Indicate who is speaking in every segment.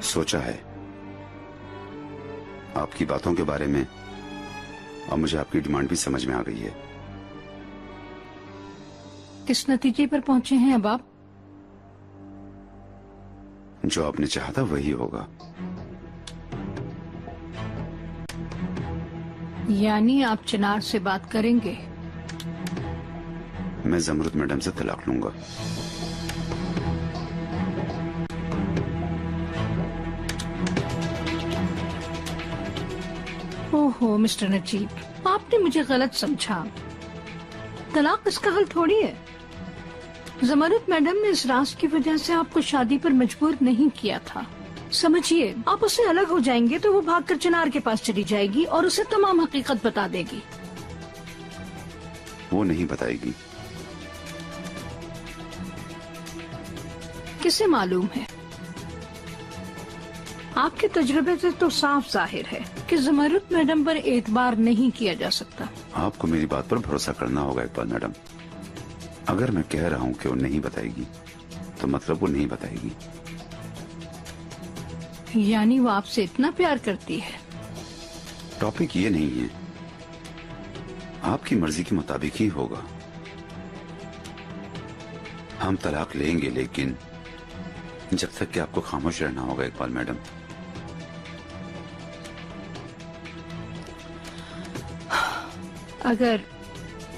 Speaker 1: सोचा है आपकी बातों के बारे में, और मुझे आपकी डिमांड भी समझ में आ गई है।
Speaker 2: किस नतीजे पर पहुंचे हैं अब आप?
Speaker 1: जो आपने चाहा था वही होगा।
Speaker 2: यानी आप चिनार से बात करेंगे?
Speaker 1: मैं जमरुद मैडम से तलाक लूंगा।
Speaker 2: ओहो मिस्टर नजीब, आपने मुझे गलत समझा। तलाक इसका हल थोड़ी है। जमरुद मैडम ने इस राज की वजह से आपको शादी पर मजबूर नहीं किया था। समझिए, आप उससे अलग हो जाएंगे तो वो भागकर चिनार के पास चली जाएगी और उसे तमाम हकीकत बता देगी।
Speaker 1: वो नहीं बताएगी।
Speaker 2: किसे मालूम है? आपके तजुर्बे से तो साफ जाहिर है कि जमरुद मैडम पर एतबार नहीं किया जा सकता।
Speaker 1: आपको मेरी बात पर भरोसा करना होगा इकबाल मैडम। अगर मैं कह रहा हूँ कि वो नहीं बताएगी तो मतलब वो नहीं बताएगी।
Speaker 2: यानी वो आपसे इतना प्यार करती है?
Speaker 1: टॉपिक ये नहीं है, आपकी मर्जी के मुताबिक ही होगा। हम तलाक लेंगे, लेकिन जब तक कि आपको खामोश रहना होगा इकबाल मैडम।
Speaker 2: अगर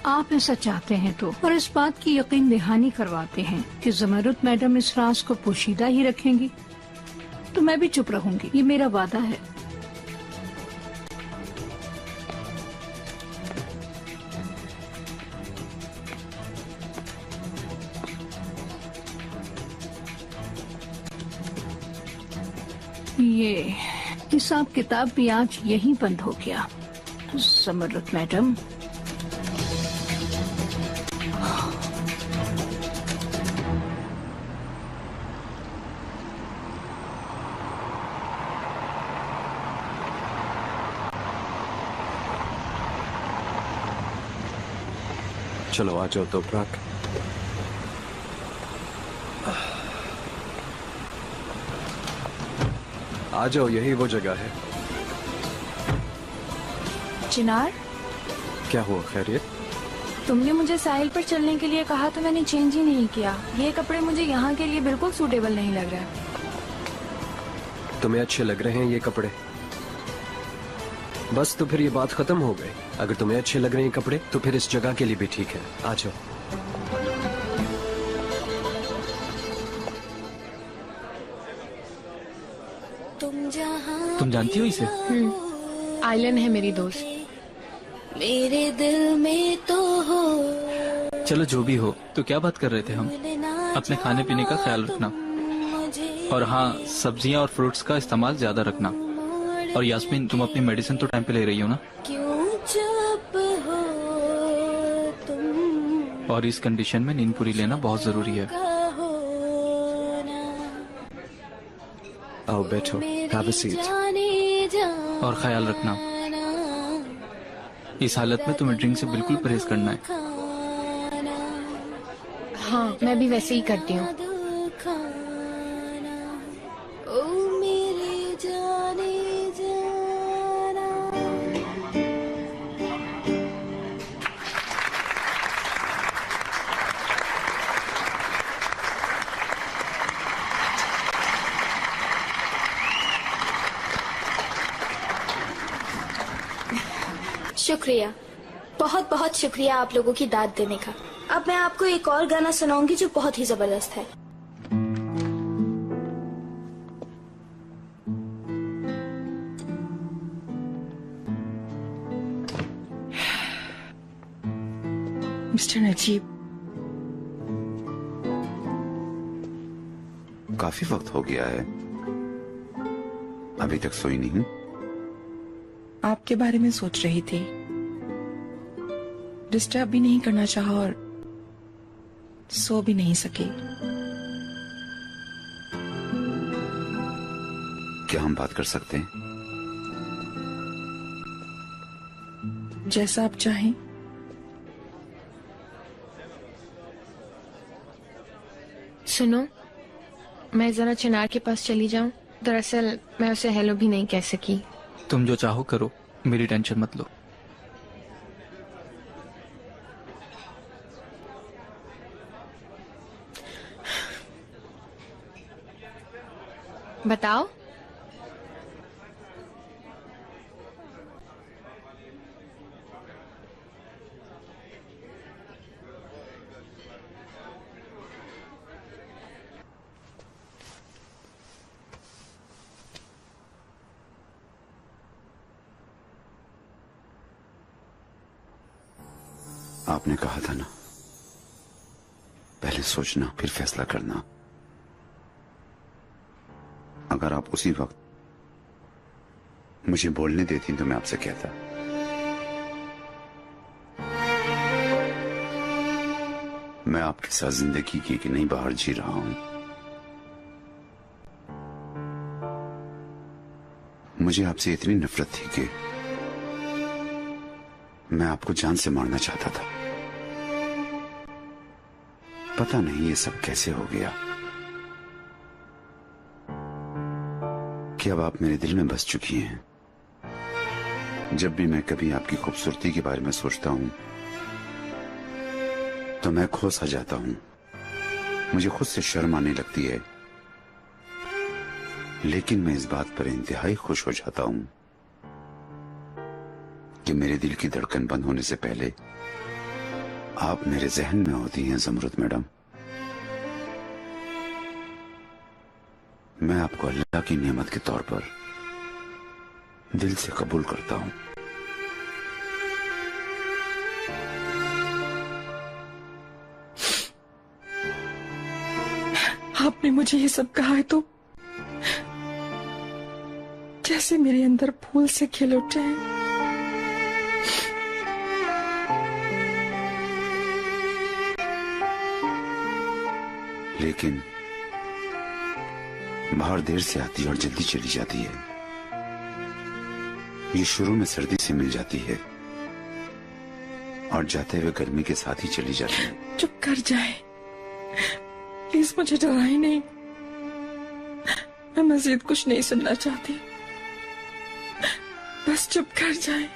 Speaker 2: आप ऐसा चाहते हैं तो, और इस बात की यकीन दहानी करवाते हैं कि जमरुद मैडम इस राज को पोशीदा ही रखेंगी, तो मैं भी चुप रहूंगी। ये मेरा वादा है। ये हिसाब किताब भी आज यहीं बंद हो गया। जमरुद मैडम,
Speaker 3: चलो आ जाओ तो प्राक। आ जाओ, यही वो जगह है।
Speaker 4: चिनार,
Speaker 3: क्या हुआ, खैरियत?
Speaker 4: तुमने मुझे साहिल पर चलने के लिए कहा तो मैंने चेंज ही नहीं किया। ये कपड़े मुझे यहाँ के लिए बिल्कुल सूटेबल नहीं लग रहा है।
Speaker 3: तुम्हें अच्छे लग रहे हैं ये कपड़े? बस तो फिर ये बात खत्म हो गई। अगर तुम्हें अच्छे लग रहे हैं कपड़े तो फिर इस जगह के लिए भी ठीक है। आ जाओ।
Speaker 5: तुम जानती हो इसे?
Speaker 4: आइलन है मेरी दोस्त।
Speaker 5: मेरे दिल में तो हो।
Speaker 6: चलो जो भी हो, तो क्या बात कर रहे थे हम? अपने खाने पीने का ख्याल रखना, और हाँ, सब्जियां और फ्रूट्स का इस्तेमाल ज्यादा रखना। और यास्मीन, तुम अपनी मेडिसिन तो टाइम पे ले रही हो ना?
Speaker 5: क्यों चुप हो तुम?
Speaker 6: और इस कंडीशन में नींद पूरी लेना बहुत जरूरी है।
Speaker 3: आओ बैठो, हैव अ सीट।
Speaker 6: और ख्याल रखना, इस हालत में तुम्हें ड्रिंक से बिल्कुल परहेज करना है।
Speaker 4: हाँ, मैं भी वैसे ही करती हूँ।
Speaker 7: शुक्रिया, बहुत बहुत शुक्रिया आप लोगों की दाद देने का। अब मैं आपको एक और गाना सुनाऊंगी जो बहुत ही जबरदस्त है।
Speaker 4: मिस्टर नजीब,
Speaker 1: काफी वक्त हो गया है, अभी तक सोई नहीं।
Speaker 8: आपके बारे में सोच रही थी, डिस्टर्ब भी नहीं करना चाहा और सो भी नहीं सकी।
Speaker 1: क्या हम बात कर सकते हैं?
Speaker 8: जैसा आप चाहें।
Speaker 4: सुनो, मैं जरा चिनार के पास चली जाऊं? दरअसल मैं उसे हेलो भी नहीं कह सकी।
Speaker 6: तुम जो चाहो करो, मेरी टेंशन मत लो।
Speaker 4: बताओ।
Speaker 1: आपने कहा था ना, पहले सोचना फिर फैसला करना। अगर आप उसी वक्त मुझे बोलने देती तो मैं आपसे कहता। मैं आपके साथ जिंदगी की कि नहीं बाहर जी रहा हूं। मुझे आपसे इतनी नफरत थी कि मैं आपको जान से मारना चाहता था। पता नहीं ये सब कैसे हो गया कि अब आप मेरे दिल में बस चुकी हैं। जब भी मैं कभी आपकी खूबसूरती के बारे में सोचता हूं तो मैं खो सा जाता हूं। मुझे खुद से शर्म आने लगती है, लेकिन मैं इस बात पर इंतहाई खुश हो जाता हूं कि मेरे दिल की धड़कन बंद होने से पहले आप मेरे जहन में होती हैं ज़मरुद मैडम। मैं आपको अल्लाह की नेमत के तौर पर दिल से कबूल करता हूं।
Speaker 8: आपने मुझे ये सब कहा है तो जैसे मेरे अंदर फूल से खिल उठे हैं।
Speaker 1: लेकिन बाहर देर से आती और जल्दी चली जाती है। ये शुरू में सर्दी से मिल जाती है और जाते हुए गर्मी के साथ ही चली जाती है।
Speaker 8: चुप कर जाए प्लीज, मुझे डराए नहीं। मैं मजीद कुछ नहीं सुनना चाहती, बस चुप कर जाए।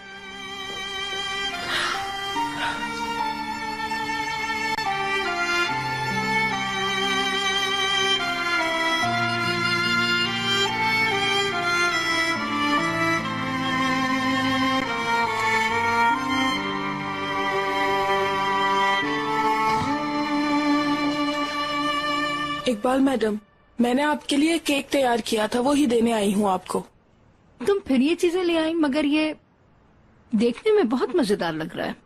Speaker 9: इकबाल मैडम, मैंने आपके लिए केक तैयार किया था, वो ही देने आई हूँ आपको।
Speaker 2: तुम फिर ये चीजें ले आई, मगर ये देखने में बहुत मजेदार लग रहा है।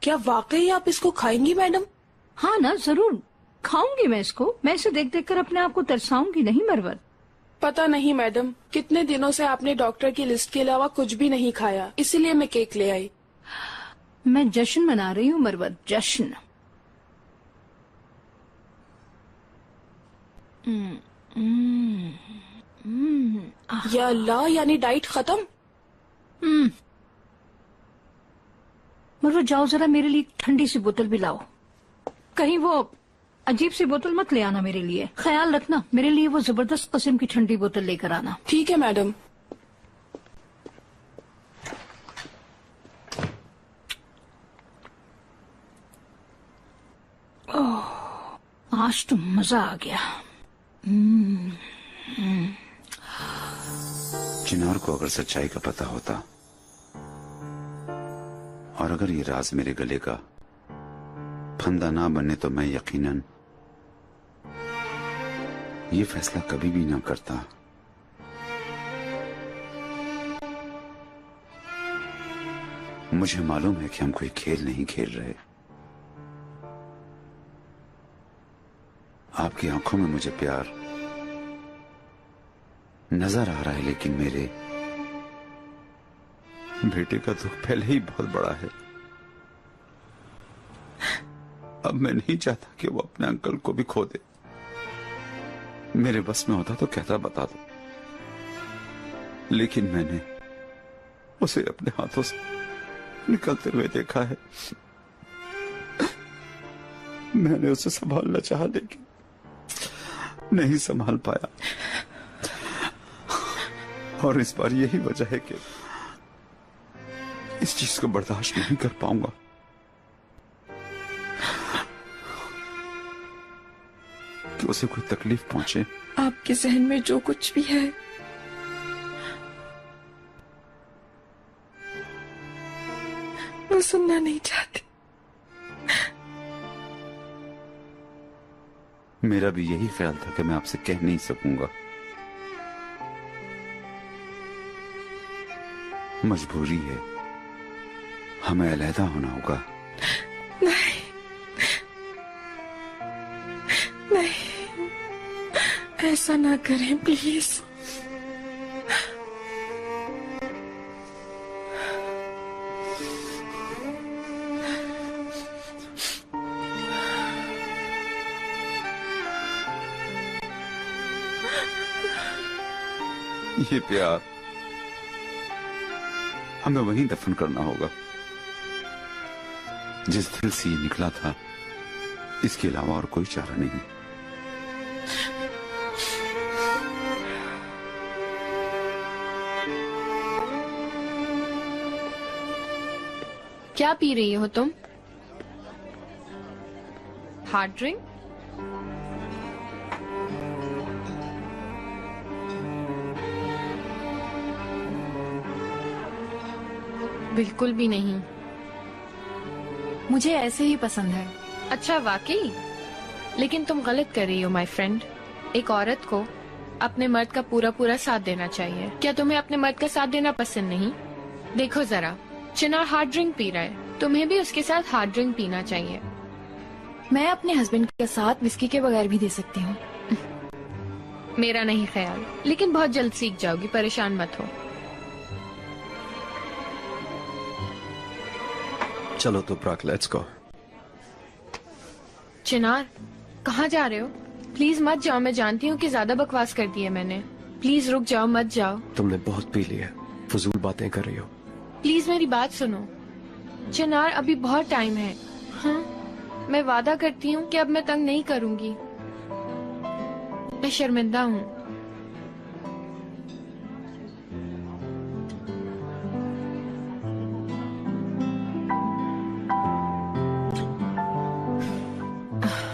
Speaker 9: क्या वाकई आप इसको खाएंगी मैडम?
Speaker 2: हाँ ना, जरूर खाऊंगी मैं इसको। मैं इसे देख देख कर अपने आप को तरसाऊंगी नहीं मरवत।
Speaker 9: पता नहीं मैडम, कितने दिनों से आपने डॉक्टर की लिस्ट के अलावा कुछ भी नहीं खाया, इसीलिए मैं केक ले आई।
Speaker 2: मैं जश्न मना रही हूँ मरवत, जश्न।
Speaker 9: या अल्लाह, यानी डाइट खत्म?
Speaker 2: मरवत जाओ जरा मेरे लिए ठंडी सी बोतल भी लाओ। कहीं वो अजीब सी बोतल मत ले आना मेरे लिए। ख्याल रखना, मेरे लिए वो जबरदस्त किस्म की ठंडी बोतल लेकर आना।
Speaker 9: ठीक है मैडम।
Speaker 2: आज तो मजा आ गया।
Speaker 1: चिनार को अगर सच्चाई का पता होता और अगर ये राज मेरे गले का फंदा ना बने तो मैं यकीनन ये फैसला कभी भी ना करता। मुझे मालूम है कि हम कोई खेल नहीं खेल रहे। आपकी आंखों में मुझे प्यार नजर आ रहा है, लेकिन मेरे बेटे का दुख पहले ही बहुत बड़ा है। अब मैं नहीं चाहता कि वो अपने अंकल को भी खो दे। मेरे बस में होता तो कहता बता दो, लेकिन मैंने उसे अपने हाथों से निकलते हुए देखा है। मैंने उसे संभालना चाहा, लेकिन नहीं संभाल पाया, और इस बार यही वजह है कि इस चीज को बर्दाश्त नहीं कर पाऊंगा। कि उसे कोई तकलीफ पहुंचे।
Speaker 8: आपके जहन में जो कुछ भी है वो सुनना नहीं चाहती।
Speaker 1: मेरा भी यही ख्याल था कि मैं आपसे कह नहीं सकूंगा। मजबूरी है, हमें अलहदा होना होगा।
Speaker 8: नहीं, नहीं, ऐसा ना करें प्लीज।
Speaker 1: ये प्यार हमें वहीं दफन करना होगा जिस दिल से ये निकला था। इसके अलावा और कोई चारा नहीं।
Speaker 4: क्या पी रही हो तुम? Hard drink? बिल्कुल भी नहीं, मुझे ऐसे ही पसंद है। अच्छा वाकई? लेकिन तुम गलत कर रही हो माय फ्रेंड। एक औरत को अपने मर्द का पूरा पूरा साथ देना चाहिए। क्या तुम्हें अपने मर्द का साथ देना पसंद नहीं? देखो जरा, चिनार हार्ड ड्रिंक पी रहा है, तुम्हें भी उसके साथ हार्ड ड्रिंक पीना चाहिए। मैं अपने हस्बैंड का साथ विस्की के बगैर भी दे सकती हूँ। मेरा नहीं ख्याल, लेकिन बहुत जल्द सीख जाओगी, परेशान मत हो।
Speaker 3: चलो तो प्राक, लेट्स गो।
Speaker 4: चिनार, कहाँ जा रहे हो? प्लीज मत जाओ, मैं जानती हूँ कि ज्यादा बकवास कर दी है मैंने। प्लीज रुक जाओ, मत जाओ।
Speaker 3: तुमने बहुत पी लिया, फजूल बातें कर रही हो।
Speaker 4: प्लीज मेरी बात सुनो। चिनार, अभी बहुत टाइम है। हाँ, मैं वादा करती हूँ कि अब मैं तंग नहीं करूँगी। मैं शर्मिंदा हूँ।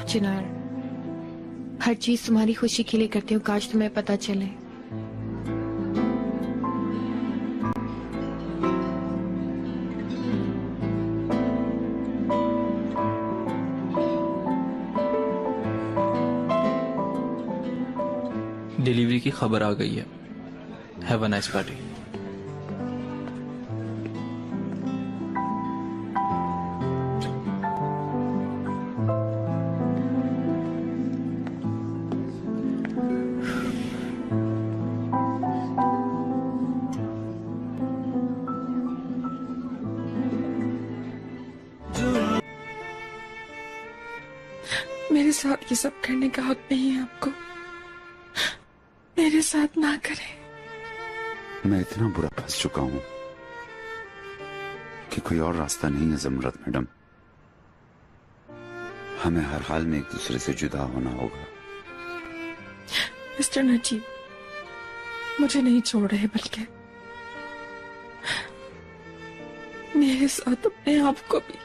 Speaker 4: चिनार, हर चीज तुम्हारी खुशी के लिए करती हूँ, काश तुम्हें पता चले।
Speaker 6: डिलीवरी की खबर आ गई है। Have a nice party.
Speaker 8: मेरे साथ ये सब करने का हक नहीं है आपको। मेरे साथ ना करें।
Speaker 1: मैं इतना बुरा फंस चुका हूं कि कोई और रास्ता नहीं है ज़मरत मैडम। हमें हर हाल में एक दूसरे से जुदा होना होगा।
Speaker 8: मिस्टर नजीब, मुझे नहीं छोड़ रहे, बल्कि मेरे साथ अपने आप को भी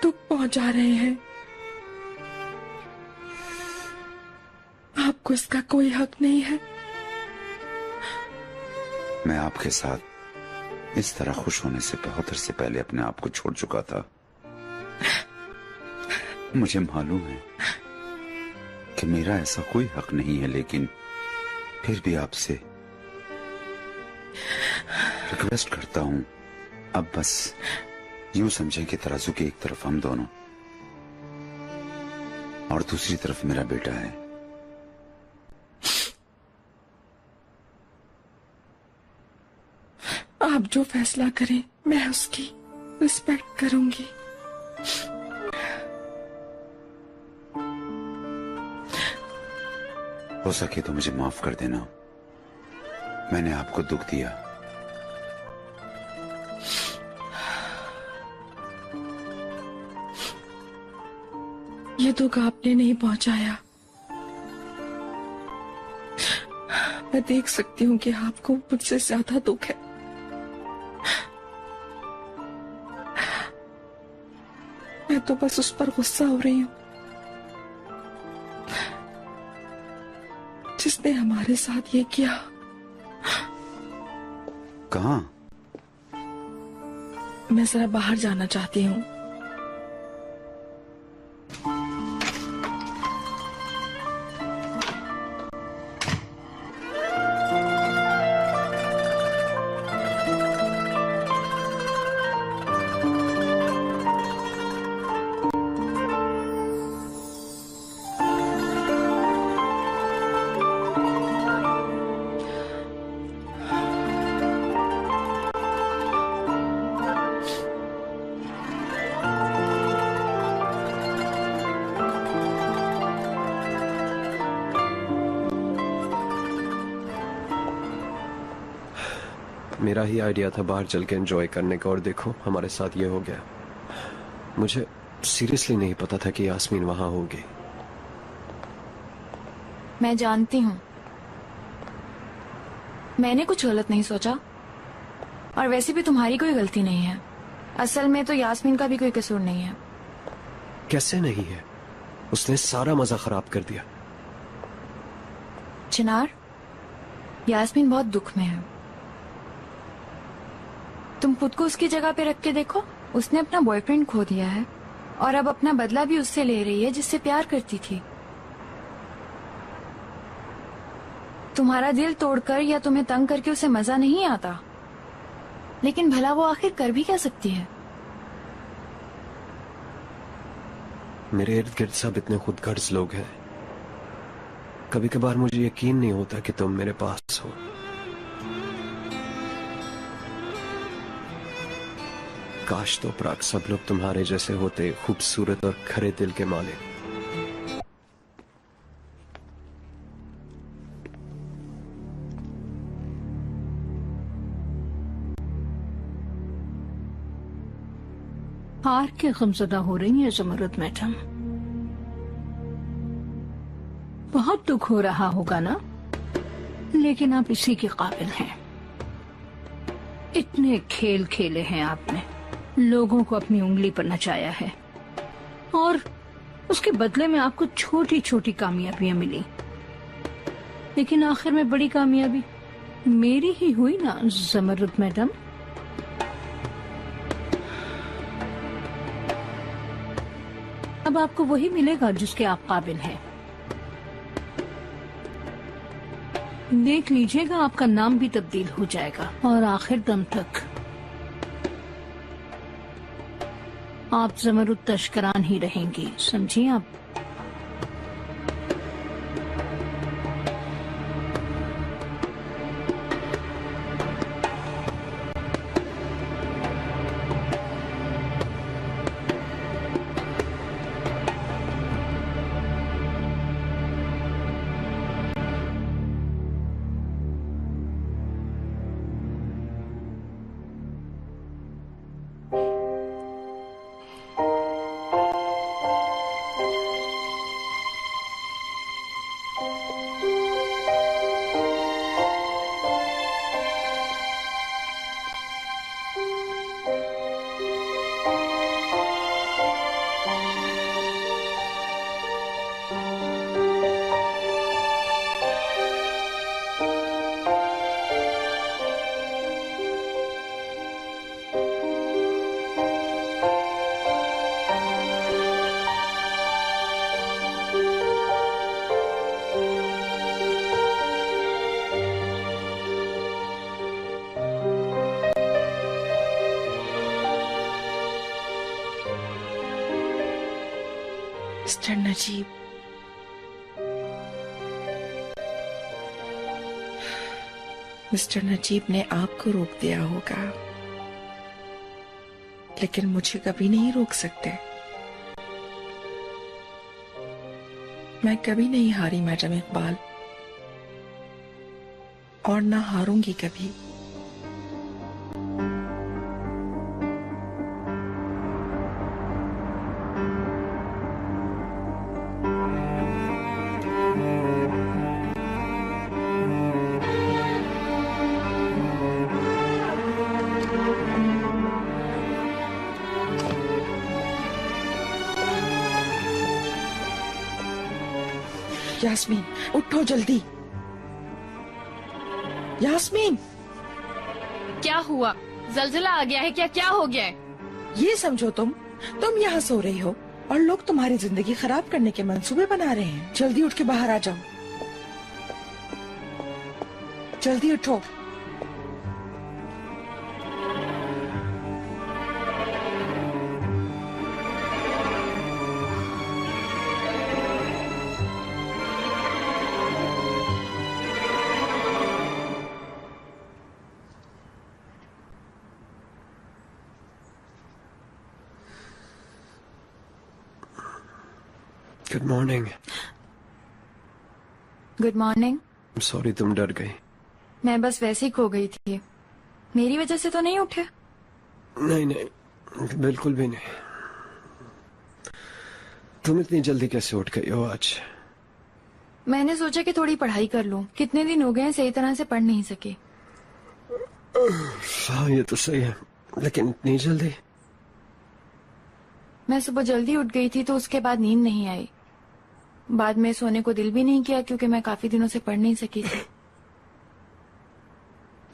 Speaker 8: दुख पहुंचा रहे हैं। आपको इसका कोई हक नहीं है।
Speaker 1: मैं आपके साथ इस तरह खुश होने से बहुत अरसे पहले अपने आप को छोड़ चुका था। मुझे मालूम है कि मेरा ऐसा कोई हक नहीं है, लेकिन फिर भी आपसे रिक्वेस्ट करता हूं, अब बस यूं समझें कि तराजू की एक तरफ हम दोनों और दूसरी तरफ मेरा बेटा है।
Speaker 8: आप जो फैसला करें मैं उसकी रिस्पेक्ट करूंगी।
Speaker 1: हो सके तो मुझे माफ कर देना, मैंने आपको दुख दिया।
Speaker 8: ये दुख आपने नहीं पहुंचाया। मैं देख सकती हूँ कि आपको मुझसे ज्यादा दुख है। मैं तो बस उस पर गुस्सा हो रही हूँ जिसने हमारे साथ ये किया।
Speaker 1: कहाँ?
Speaker 8: मैं जरा बाहर जाना चाहती हूँ।
Speaker 3: मेरा ही आइडिया था बाहर चल के एंजॉय करने का, और देखो हमारे साथ ये हो गया। मुझे सीरियसली नहीं पता था कि यास्मीन वहां होगी।
Speaker 10: मैं जानती हूँ, मैंने कुछ गलत नहीं सोचा, और वैसे भी तुम्हारी कोई गलती नहीं है। असल में तो यास्मीन का भी कोई कसूर नहीं है।
Speaker 3: कैसे नहीं है? उसने सारा मजा खराब कर दिया।
Speaker 10: चिनार, यास्मीन बहुत दुख में है। तुम खुद को उसकी जगह पे रख के देखो। उसने अपना बॉयफ्रेंड खो दिया है और अब अपना बदला भी उससे ले रही है जिससे प्यार करती थी। तुम्हारा दिल तोड़कर या तुम्हें तंग करके उसे मजा नहीं आता, लेकिन भला वो आखिर कर भी क्या सकती है?
Speaker 3: मेरे इर्द गिर्द सब इतने खुदगर्ज लोग हैं। कभी कभार मुझे यकीन नहीं होता कि तुम मेरे पास हो। काश तो प्राक सब लोग तुम्हारे जैसे होते, खूबसूरत और खरे दिल के मालिक।
Speaker 2: हार के गमज़दा हो रही है ज़मरुद मैडम। बहुत दुख हो रहा होगा ना, लेकिन आप इसी के काबिल हैं। इतने खेल खेले हैं आपने, लोगों को अपनी उंगली पर नचाया है, और उसके बदले में आपको छोटी छोटी कामयाबियां मिली, लेकिन आखिर में बड़ी कामयाबी मेरी ही हुई ना ज़मरुद मैडम। अब आपको वही मिलेगा जिसके आप काबिल हैं। देख लीजिएगा, आपका नाम भी तब्दील हो जाएगा और आखिर दम तक आप ज़मरुद तश्करान ही रहेंगी, समझिए आप।
Speaker 8: मिस्टर नजीब, मिस्टर नजीब ने आपको रोक दिया होगा, लेकिन मुझे कभी नहीं रोक सकते। मैं कभी नहीं हारी मैडम इकबाल, और ना हारूंगी कभी। यास्मीन उठो जल्दी। यास्मीन
Speaker 4: क्या हुआ? जलजला आ गया है क्या? क्या हो गया है?
Speaker 8: ये समझो तुम यहाँ सो रही हो और लोग तुम्हारी जिंदगी खराब करने के मंसूबे बना रहे हैं। जल्दी उठ के बाहर आ जाओ, जल्दी उठो।
Speaker 3: Good morning.
Speaker 10: Good morning.
Speaker 3: Sorry तुम डर गई।
Speaker 10: मैं बस वैसे ही खो गई थी। मेरी वजह से तो नहीं उठे?
Speaker 3: नहीं नहीं, बिल्कुल भी नहीं। तुम इतनी जल्दी कैसे उठ गई हो आज?
Speaker 10: मैंने सोचा कि थोड़ी पढ़ाई कर लूं। कितने दिन हो गए हैं सही तरह से पढ़ नहीं सकी।
Speaker 3: हाँ ये तो सही है, लेकिन इतनी जल्दी?
Speaker 10: मैं सुबह जल्दी उठ गई थी तो उसके बाद नींद नहीं आई। बाद में सोने को दिल भी नहीं किया क्योंकि मैं काफी दिनों से पढ़ नहीं सकी थी।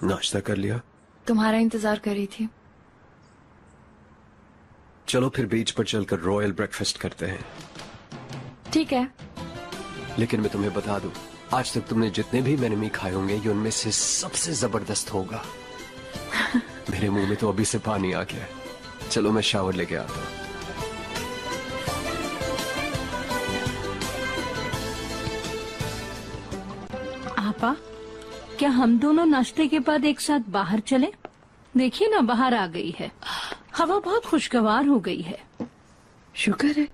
Speaker 3: नाश्ता कर लिया?
Speaker 10: तुम्हारा इंतजार कर रही थी।
Speaker 3: चलो फिर बीच पर चलकर रॉयल ब्रेकफास्ट करते हैं।
Speaker 10: ठीक है।
Speaker 3: लेकिन मैं तुम्हें बता दूं, आज तक तुमने जितने भी मैंने खाए होंगे ये उनमें से सबसे जबरदस्त होगा। मेरे मुंह में तो अभी से पानी आ गया है। चलो मैं शावर लेके आता हूँ।
Speaker 2: आपा, क्या हम दोनों नाश्ते के बाद एक साथ बाहर चले? देखिए ना, बाहर आ गई है, हवा बहुत खुशगवार हो गई है।
Speaker 11: शुक्र है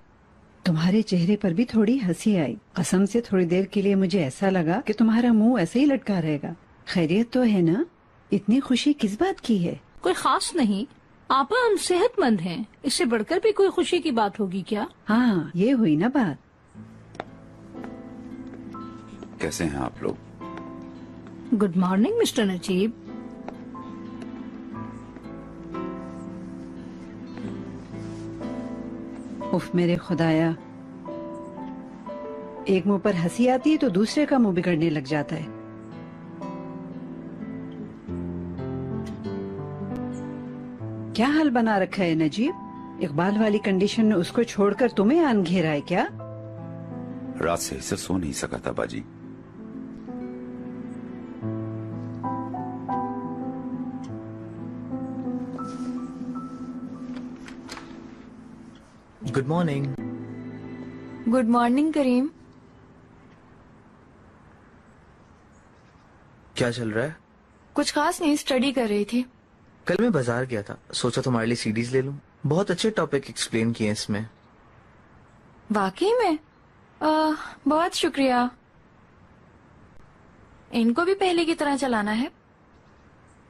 Speaker 11: तुम्हारे चेहरे पर भी थोड़ी हंसी आई। कसम से थोड़ी देर के लिए मुझे ऐसा लगा कि तुम्हारा मुंह ऐसे ही लटका रहेगा। खैरियत तो है ना? इतनी खुशी किस बात की है?
Speaker 2: कोई खास नहीं आपा, हम सेहतमंद हैं। इससे बढ़कर भी कोई खुशी की बात होगी क्या?
Speaker 11: हाँ, ये हुई ना बात।
Speaker 1: कैसे हैं आप लोग?
Speaker 2: Good morning mister Najeeb.
Speaker 11: उफ मेरे खुदाया, एक मुंह पर हंसी आती है तो दूसरे का मुंह बिगड़ने लग जाता है। क्या हाल बना रखा है नजीब? इकबाल वाली कंडीशन में उसको छोड़कर तुम्हें आन घेरा है क्या?
Speaker 1: रात से इसे सो नहीं सका था बाजी।
Speaker 12: Good morning.
Speaker 10: गुड मॉर्निंग करीम।
Speaker 12: क्या चल रहा है?
Speaker 10: कुछ खास नहीं, स्टडी कर रही थी।
Speaker 12: कल मैं बाजार गया था, सोचा तुम्हारे लिए सीडीज ले लूं। बहुत अच्छे टॉपिक एक्सप्लेन किए इसमें।
Speaker 10: वाकई में? बहुत शुक्रिया। इनको भी पहले की तरह चलाना है?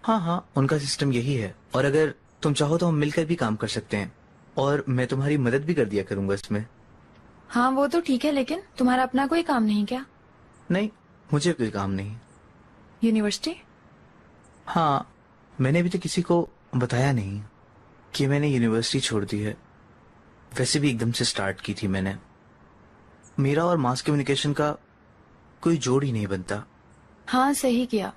Speaker 12: हाँ हाँ, उनका सिस्टम यही है। और अगर तुम चाहो तो हम मिलकर भी काम कर सकते हैं, और मैं तुम्हारी मदद भी कर दिया करूंगा इसमें।
Speaker 10: हाँ वो तो ठीक है, लेकिन तुम्हारा अपना कोई काम नहीं क्या?
Speaker 12: नहीं, मुझे कोई काम नहीं।
Speaker 10: यूनिवर्सिटी?
Speaker 12: हाँ, मैंने अभी तो किसी को बताया नहीं कि मैंने यूनिवर्सिटी छोड़ दी है। वैसे भी एकदम से स्टार्ट की थी मैंने। मेरा और मास कम्युनिकेशन का कोई जोड़ ही नहीं बनता।
Speaker 10: हाँ सही किया।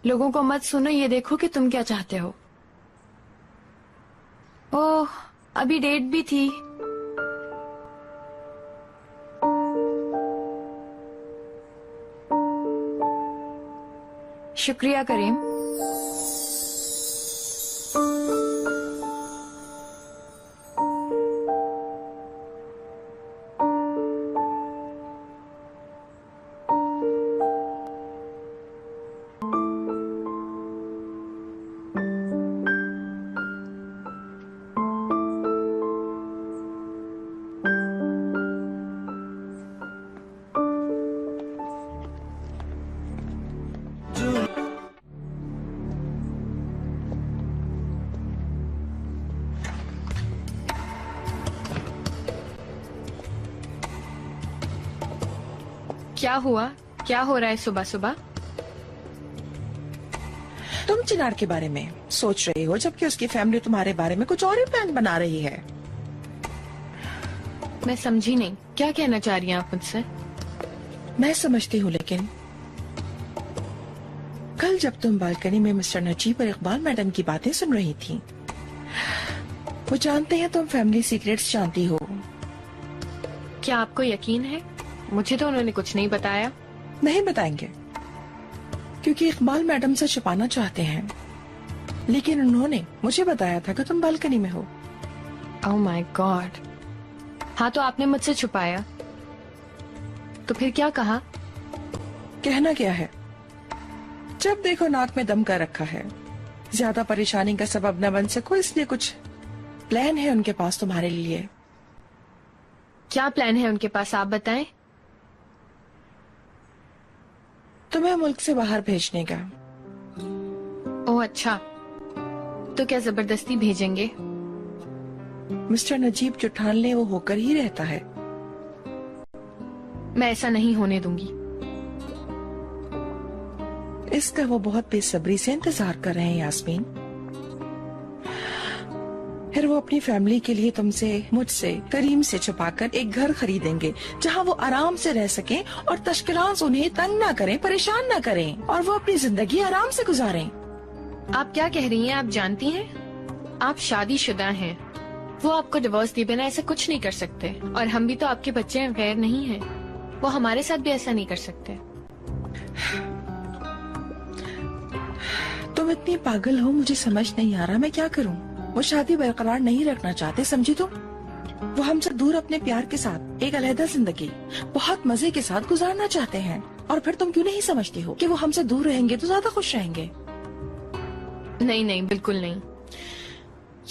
Speaker 10: लोगों को मत सुनो, ये देखो कि तुम क्या चाहते हो। ओह, अभी डेट भी थी। शुक्रिया करीम।
Speaker 4: क्या हुआ? क्या हो रहा है सुबह सुबह?
Speaker 8: तुम चिनार के बारे में सोच रही हो, जबकि उसकी फैमिली तुम्हारे बारे में कुछ और ही प्लान बना रही है।
Speaker 4: मैं समझी नहीं, क्या कहना चाह रही हैं आप मुझसे?
Speaker 8: मैं समझती हूँ, लेकिन कल जब तुम बालकनी में मिस्टर नजीब और इकबाल मैडम की बातें सुन रही थी, वो जानते हैं तुम फैमिली सीक्रेट्स जानती हो।
Speaker 4: क्या आपको यकीन है? मुझे तो उन्होंने कुछ नहीं बताया।
Speaker 8: नहीं बताएंगे, क्योंकि इकबाल मैडम से छुपाना चाहते हैं, लेकिन उन्होंने मुझे बताया था कि तुम बालकनी में हो।
Speaker 4: Oh my God. हाँ, तो आपने मुझसे छुपाया, तो फिर क्या कहा?
Speaker 8: कहना क्या है, जब देखो नाक में दम कर रखा है, ज्यादा परेशानी का सबब न बन सको, इसलिए कुछ प्लान है उनके पास तुम्हारे लिए।
Speaker 4: क्या प्लान है उनके पास, आप बताएं।
Speaker 8: तुम्हें मुल्क से बाहर भेजने का।
Speaker 4: ओह अच्छा, तो क्या जबरदस्ती भेजेंगे?
Speaker 8: मिस्टर नजीब जो ठान ले वो होकर ही रहता है।
Speaker 4: मैं ऐसा नहीं होने दूंगी।
Speaker 8: इसका वो बहुत बेसब्री से इंतजार कर रहे हैं यास्मीन। फिर वो अपनी फैमिली के लिए तुमसे, मुझसे, करीम से छुपाकर एक घर खरीदेंगे जहां वो आराम से रह सकें और तश्किरांस उन्हें तंग ना करें, परेशान ना करें, और वो अपनी जिंदगी आराम से गुजारें।
Speaker 4: आप क्या कह रही हैं? आप जानती हैं, आप शादीशुदा हैं। वो आपको डिवोर्स दिए बिना ऐसा कुछ नहीं कर सकते, और हम भी तो आपके बच्चे हैं, गैर नहीं हैं। वो हमारे साथ भी ऐसा नहीं कर सकते।
Speaker 8: तुम इतनी पागल हो, मुझे समझ नहीं आ रहा मैं क्या करूं। वो शादी बरकरार नहीं रखना चाहते, समझी तुम। वो हमसे दूर अपने प्यार के साथ एक अलहदा जिंदगी बहुत मजे के साथ गुजारना चाहते हैं, और फिर तुम क्यों नहीं समझती हो कि वो हमसे दूर रहेंगे तो ज्यादा खुश रहेंगे।
Speaker 4: नहीं नहीं, बिल्कुल नहीं।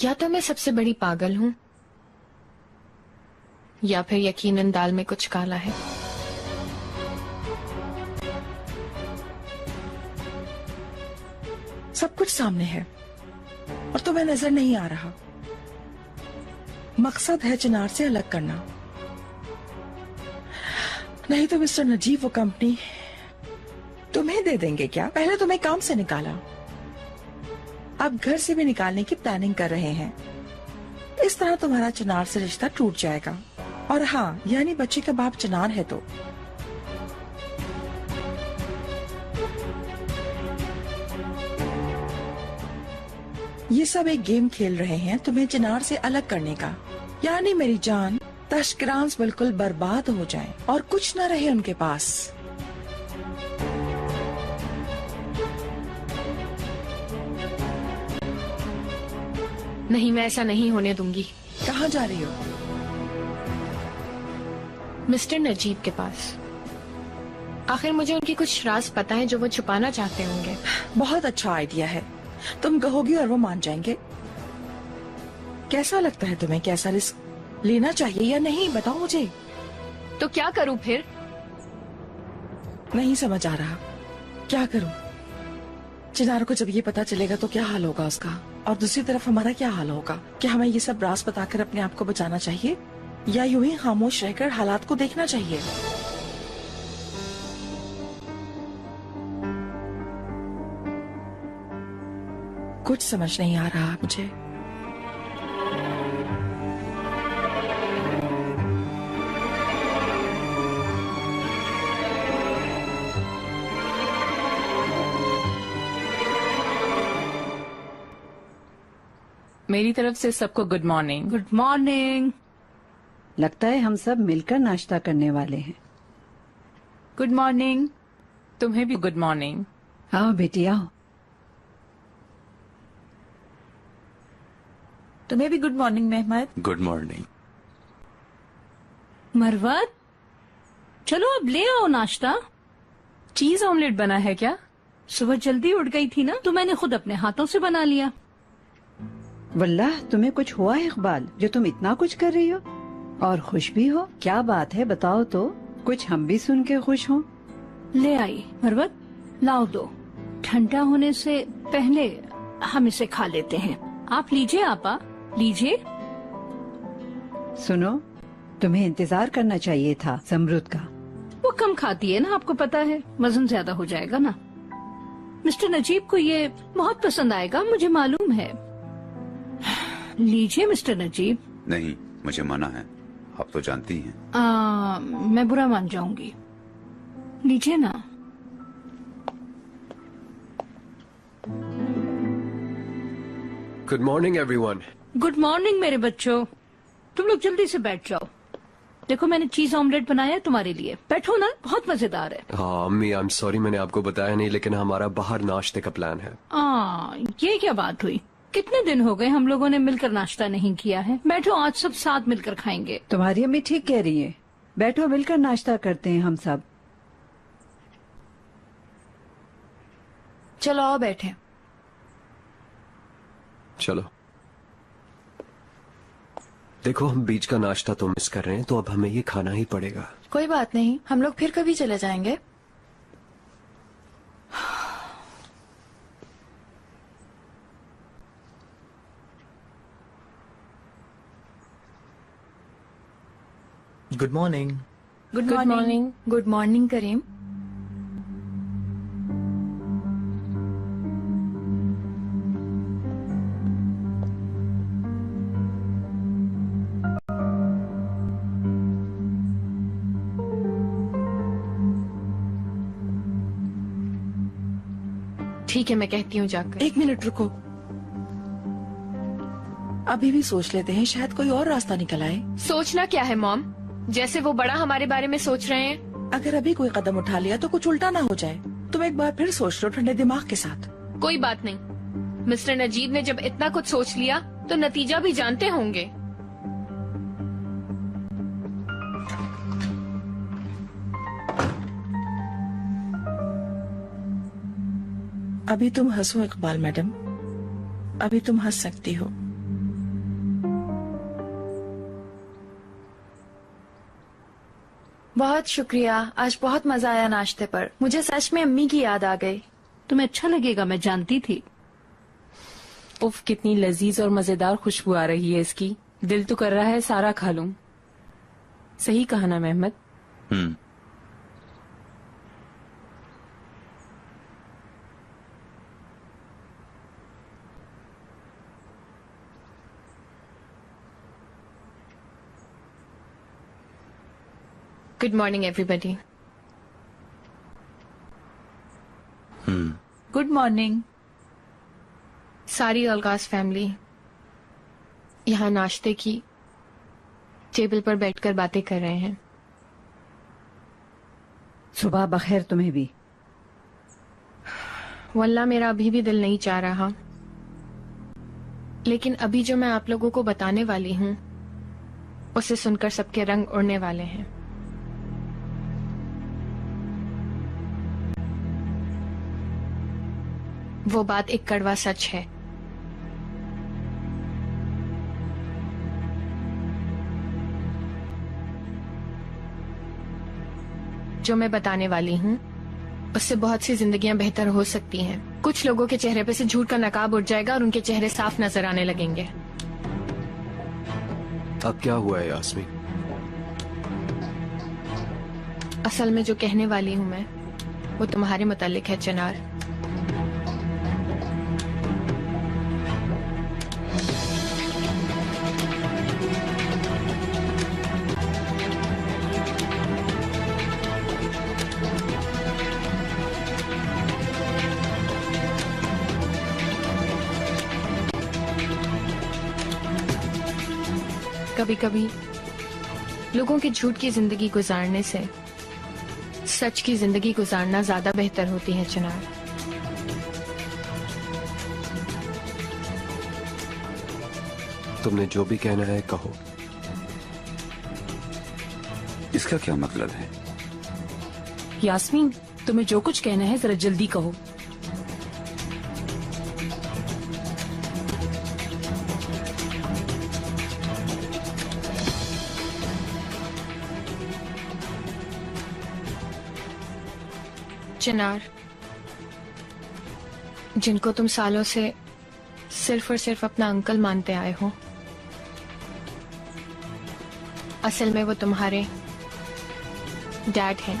Speaker 4: या तो मैं सबसे बड़ी पागल हूँ, या फिर यकीनन दाल में कुछ काला है।
Speaker 8: सब कुछ सामने है और तुम्हें नजर नहीं आ रहा। मकसद है चिनार से अलग करना, नहीं तो मिस्टर नजीब वो कंपनी तुम्हें दे देंगे। क्या पहले तुम्हें काम से निकाला, अब घर से भी निकालने की प्लानिंग कर रहे हैं। इस तरह तुम्हारा चिनार से रिश्ता टूट जाएगा। और हाँ, यानी बच्चे का बाप चिनार है तो ये सब एक गेम खेल रहे हैं तुम्हें चिनार से अलग करने का। यानी मेरी जान, तश्किरांस बिल्कुल बर्बाद हो जाएं और कुछ न रहे उनके पास।
Speaker 4: नहीं, मैं ऐसा नहीं होने दूंगी।
Speaker 8: कहाँ जा रही हो?
Speaker 4: मिस्टर नजीब के पास। आखिर मुझे उनकी कुछ राज पता है जो वो छुपाना चाहते होंगे।
Speaker 8: बहुत अच्छा आइडिया है, तुम कहोगी और वो मान जाएंगे। कैसा लगता है तुम्हें, कैसा रिस्क लेना चाहिए या नहीं, बताओ मुझे।
Speaker 4: तो क्या करूं फिर?
Speaker 8: नहीं समझ आ रहा, क्या करूं? चिनार को जब ये पता चलेगा तो क्या हाल होगा उसका, और दूसरी तरफ हमारा क्या हाल होगा? क्या हमें ये सब राज बताकर अपने आप को बचाना चाहिए, या यूं ही खामोश रहकर हालात को देखना चाहिए? कुछ समझ नहीं आ रहा मुझे।
Speaker 13: मेरी तरफ से सबको गुड मॉर्निंग।
Speaker 2: Good morning.
Speaker 11: लगता है हम सब मिलकर नाश्ता करने वाले हैं।
Speaker 13: Good morning. तुम्हें भी गुड मॉर्निंग।
Speaker 11: आओ बेटी आओ।
Speaker 13: तुम्हें भी good morning Mehmed.
Speaker 3: Good morning.
Speaker 2: Marwat, चलो अब ले आओ नाश्ता।
Speaker 13: चीज ऑमलेट बना है क्या?
Speaker 2: सुबह जल्दी उठ गई थी ना, तो मैंने खुद अपने हाथों से बना लिया।
Speaker 11: वल्लाह तुम्हें कुछ हुआ है इकबाल, जो तुम इतना कुछ कर रही हो और खुश भी हो? क्या बात है बताओ तो, कुछ हम भी सुन के खुश हों।
Speaker 2: ले आई मरवत, लाओ दो। ठंडा होने से पहले हम इसे खा लेते हैं। आप लीजिए आपा, लीजिए।
Speaker 11: सुनो, तुम्हें इंतजार करना चाहिए था समरुद का।
Speaker 2: वो कम खाती है ना, आपको पता है, वजन ज्यादा हो जाएगा ना। मिस्टर नजीब को ये बहुत पसंद आएगा, मुझे मालूम है। लीजिए मिस्टर नजीब।
Speaker 1: नहीं, मुझे मना है, आप तो जानती हैं।
Speaker 2: मैं बुरा मान जाऊंगी। लीजिए ना।
Speaker 3: Good morning everyone.
Speaker 2: Good morning मेरे बच्चों, तुम लोग जल्दी से बैठ जाओ। देखो मैंने चीज ऑमलेट बनाया है तुम्हारे लिए, बैठो ना, बहुत मजेदार है।
Speaker 3: हाँ अम्मी, आई एम सॉरी मैंने आपको बताया नहीं, लेकिन हमारा बाहर नाश्ते का प्लान है।
Speaker 2: ये क्या बात हुई? कितने दिन हो गए हम लोगों ने मिलकर नाश्ता नहीं किया है। बैठो, आज सब साथ मिलकर खाएंगे।
Speaker 11: तुम्हारी अम्मी ठीक कह रही है, बैठो मिलकर नाश्ता करते हैं हम सब।
Speaker 10: चलो आओ बैठे।
Speaker 3: चलो। देखो हम बीच का नाश्ता तो मिस कर रहे हैं, तो अब हमें ये खाना ही पड़ेगा।
Speaker 10: कोई बात नहीं, हम लोग फिर कभी चले जाएंगे।
Speaker 12: Good morning.
Speaker 10: Good morning. Good morning Karim.
Speaker 4: ठीक है, मैं कहती हूँ जाकर।
Speaker 8: 1 मिनट रुको, अभी भी सोच लेते हैं, शायद कोई और रास्ता निकल आए।
Speaker 4: सोचना क्या है मॉम, जैसे वो बड़ा हमारे बारे में सोच रहे हैं।
Speaker 8: अगर अभी कोई कदम उठा लिया तो कुछ उल्टा ना हो जाए। तुम एक बार फिर सोच लो ठंडे दिमाग के साथ।
Speaker 4: कोई बात नहीं, मिस्टर नजीब ने जब इतना कुछ सोच लिया तो नतीजा भी जानते होंगे।
Speaker 8: अभी तुम हंसो इकबाल मैडम, अभी तुम हंस सकती हो।
Speaker 10: बहुत शुक्रिया, आज बहुत मजा आया नाश्ते पर। मुझे सच में अम्मी की याद आ गई।
Speaker 2: तुम्हें अच्छा लगेगा, मैं जानती थी।
Speaker 9: उफ, कितनी लजीज और मजेदार खुशबू आ रही है इसकी। दिल तो कर रहा है सारा खा लूं। सही कहा ना Mehmed?
Speaker 4: Good morning everybody.
Speaker 13: Good morning.
Speaker 4: सारी अलगाज फैमिली यहाँ नाश्ते की टेबल पर बैठकर बातें कर रहे हैं।
Speaker 11: सुबह बखैर तुम्हें भी।
Speaker 4: वल्लाह मेरा अभी भी दिल नहीं चाह रहा, लेकिन अभी जो मैं आप लोगों को बताने वाली हूँ उसे सुनकर सबके रंग उड़ने वाले हैं। वो बात एक कड़वा सच है। जो मैं बताने वाली हूँ उससे बहुत सी जिंदगियां बेहतर हो सकती हैं। कुछ लोगों के चेहरे पे से झूठ का नकाब उठ जाएगा और उनके चेहरे साफ नजर आने लगेंगे।
Speaker 3: अब क्या हुआ है यास्मीन?
Speaker 4: असल में जो कहने वाली हूँ मैं वो तुम्हारे मुतालिक है चिनार। कभी कभी लोगों के झूठ की जिंदगी गुजारने से सच की जिंदगी गुजारना ज्यादा बेहतर होती है चिनार।
Speaker 3: तुमने जो भी कहना है कहो।
Speaker 1: इसका क्या मतलब है?
Speaker 9: यास्मीन, तुम्हें जो कुछ कहना है जरा जल्दी कहो।
Speaker 4: चिनार, जिनको तुम सालों से सिर्फ और सिर्फ अपना अंकल मानते आए हो, असल में वो तुम्हारे डैड हैं।